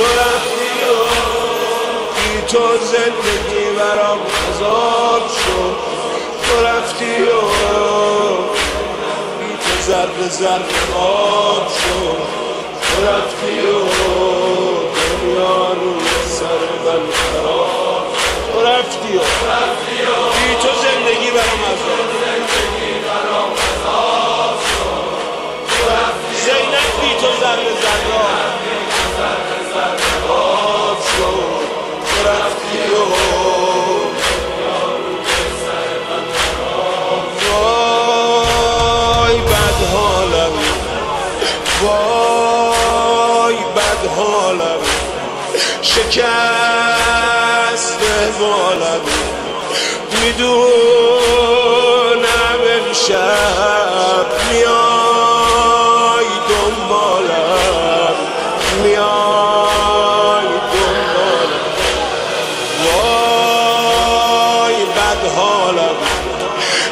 تو رفتی و بی تو زندگی برام عذاب شد. تو رفتی و بی تو ذره ذره آب شد. تو رفتی و دنیا روی سر من خراب. تو رفتی و بی تو زندگی برام عذاب شد. زینب بی تو ذره ذره آب شد. تو رفتی و وای بد حالم، وای بد حالم، شکست بالم. میدونم امشب میای دنبالم، میای دنبالم. وای بد حالم،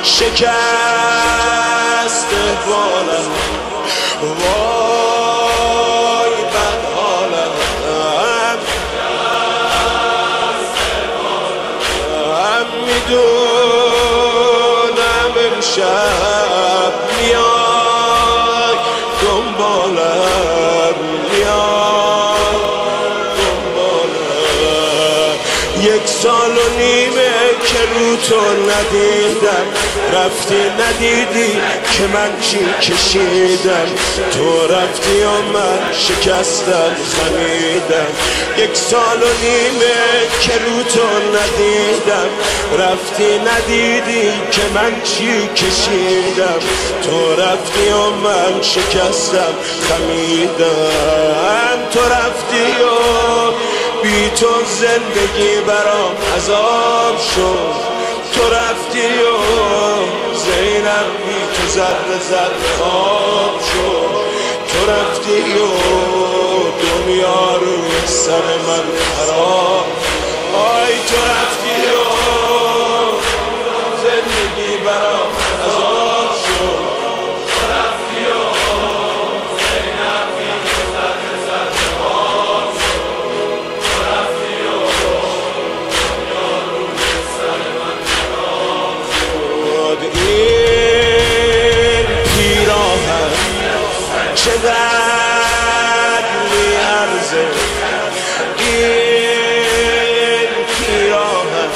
شکست بالم. وای بد حالم، میدونم امشب میای دنبالم، میای دنبالم. 1 سال و نیمه که رو تو ندیدم، رفتی ندیدی که من چی کشیدم. تو رفتی و من شکستم خمیدم. 1 سال و نیمه که رو تو ندیدم، رفتی ندیدی که من چی کشیدم. تو رفتی و من شکستم خمیدم. تو رفتی و بی تو زندگی برام عذاب شد. تو رفتی و زینب بی تو ذره ذره آب شد. تو رفتی و دنیا روی سر من خراب. آی تو رفتی و زندگی برام عذاب شد. تو رفتی و زینب بی تو ذره ذره آب شد. تو رفتی و دنیا روی سر من خراب شد. این پیراهن چقدر میارزه، این پیراهن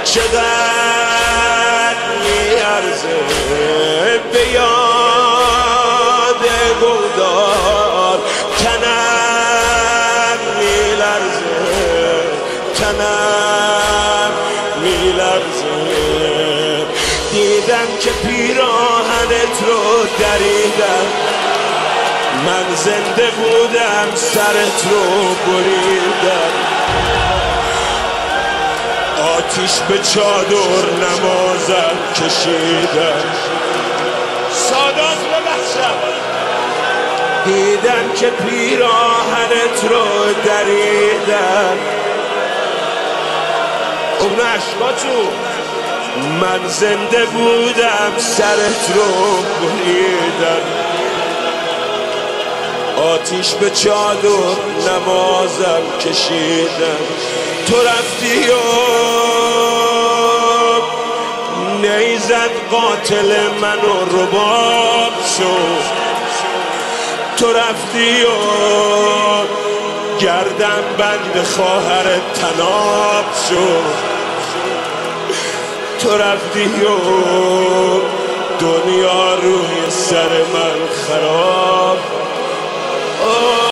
چقدر میارزه. به یاد گودار تنم میلرزه، تنم میلرزه. دیدم که پیراهنت رو دریدم، من زنده بودم سرت رو بریدم. آتیش به چادر نمازم کشیدم. سادات ببخشم. دیدم که پیراهنت رو دریدم. اون عشقاتو من زنده بودم سرت رو بریدم. آتیش به چادر نمازم کشیدم. تو رفتی و نیزد قاتل منو رباب شد. تو رفتی و گردن بند خواهر تناب شد. تو رفتی و دنیا روی سر من خراب